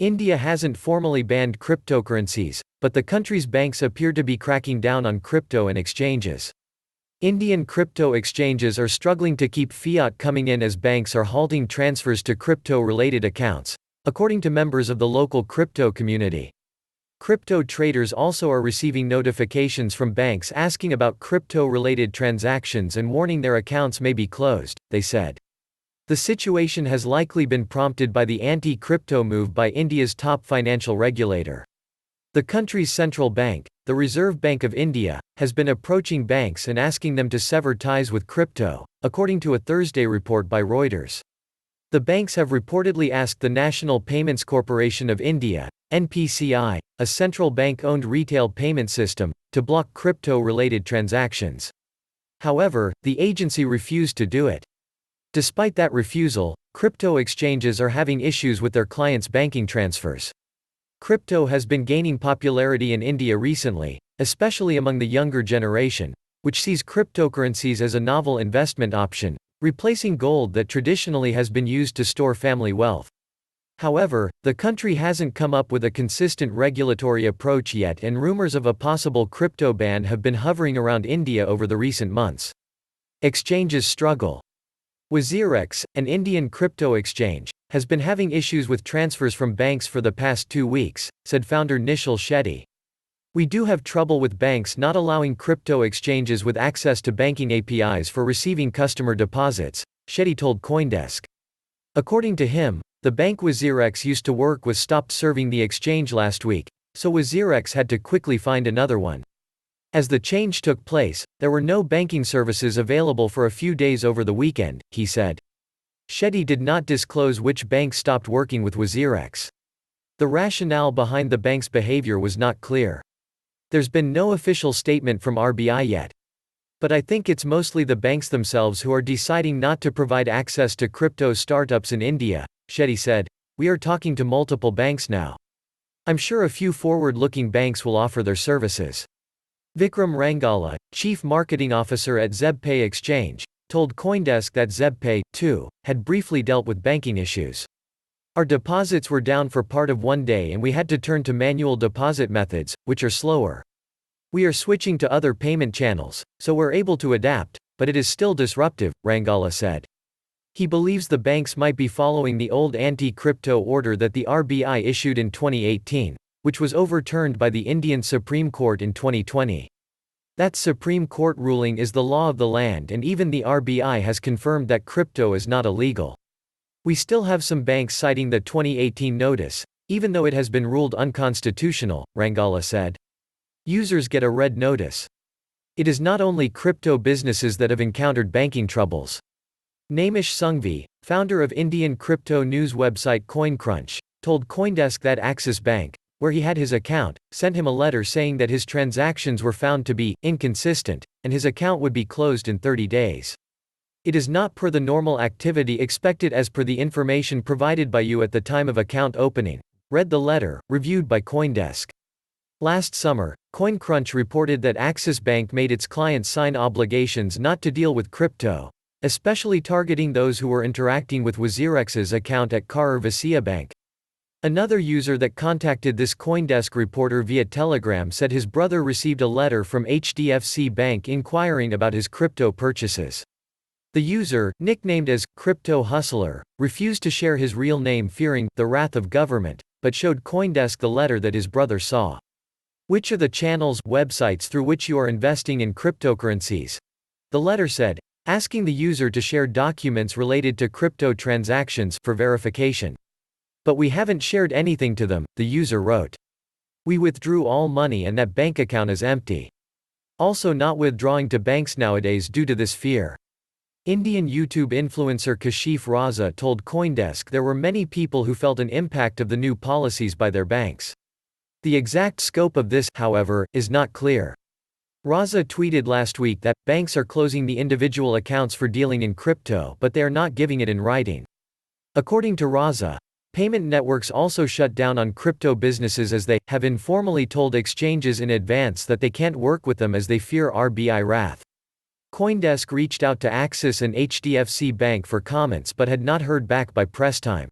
India hasn't formally banned cryptocurrencies, but the country's banks appear to be cracking down on crypto and exchanges. Indian crypto exchanges are struggling to keep fiat coming in as banks are halting transfers to crypto-related accounts, according to members of the local crypto community. Crypto traders also are receiving notifications from banks asking about crypto-related transactions and warning their accounts may be closed, they said. The situation has likely been prompted by the anti-crypto move by India's top financial regulator. The country's central bank, the Reserve Bank of India, has been approaching banks and asking them to sever ties with crypto, according to a Thursday report by Reuters. The banks have reportedly asked the National Payments Corporation of India, NPCI, a central bank-owned retail payment system, to block crypto-related transactions. However, the agency refused to do it. Despite that refusal, crypto exchanges are having issues with their clients' banking transfers. Crypto has been gaining popularity in India recently, especially among the younger generation, which sees cryptocurrencies as a novel investment option, replacing gold that traditionally has been used to store family wealth. However, the country hasn't come up with a consistent regulatory approach yet, and rumors of a possible crypto ban have been hovering around India over the recent months. Exchanges struggle. WazirX, an Indian crypto exchange, has been having issues with transfers from banks for the past 2 weeks, said founder Nishal Shetty. We do have trouble with banks not allowing crypto exchanges with access to banking APIs for receiving customer deposits, Shetty told CoinDesk. According to him, the bank WazirX used to work with stopped serving the exchange last week, so WazirX had to quickly find another one. As the change took place, there were no banking services available for a few days over the weekend, he said. Shetty did not disclose which bank stopped working with WazirX. The rationale behind the bank's behavior was not clear. There's been no official statement from RBI yet. But I think it's mostly the banks themselves who are deciding not to provide access to crypto startups in India, Shetty said. We are talking to multiple banks now. I'm sure a few forward-looking banks will offer their services. Vikram Rangala, chief marketing officer at ZebPay Exchange, told CoinDesk that ZebPay, too, had briefly dealt with banking issues. Our deposits were down for part of one day and we had to turn to manual deposit methods, which are slower. We are switching to other payment channels, so we're able to adapt, but it is still disruptive, Rangala said. He believes the banks might be following the old anti-crypto order that the RBI issued in 2018, which was overturned by the Indian Supreme Court in 2020. That Supreme Court ruling is the law of the land, and even the RBI has confirmed that crypto is not illegal. We still have some banks citing the 2018 notice, even though it has been ruled unconstitutional, Rangala said. Users get a red notice. It is not only crypto businesses that have encountered banking troubles. Namish Sanghvi, founder of Indian crypto news website CoinCrunch, told CoinDesk that Axis Bank, where he had his account, sent him a letter saying that his transactions were found to be inconsistent, and his account would be closed in 30 days. It is not per the normal activity expected as per the information provided by you at the time of account opening, read the letter, reviewed by CoinDesk. Last summer, CoinCrunch reported that Axis Bank made its clients sign obligations not to deal with crypto, especially targeting those who were interacting with WazirX's account at Karur Vysya Bank. Another user that contacted this CoinDesk reporter via Telegram said his brother received a letter from HDFC Bank inquiring about his crypto purchases. The user, nicknamed as Crypto Hustler, refused to share his real name fearing the wrath of government, but showed CoinDesk the letter that his brother saw. Which are the channels, websites through which you are investing in cryptocurrencies? The letter said, asking the user to share documents related to crypto transactions for verification. But we haven't shared anything to them, the user wrote. We withdrew all money and that bank account is empty. Also not withdrawing to banks nowadays due to this fear. Indian YouTube influencer Kashif Raza told CoinDesk there were many people who felt an impact of the new policies by their banks. The exact scope of this, however, is not clear. Raza tweeted last week that banks are closing the individual accounts for dealing in crypto, but they are not giving it in writing. According to Raza, payment networks also shut down on crypto businesses as they have informally told exchanges in advance that they can't work with them as they fear RBI wrath. CoinDesk reached out to Axis and HDFC Bank for comments but had not heard back by press time.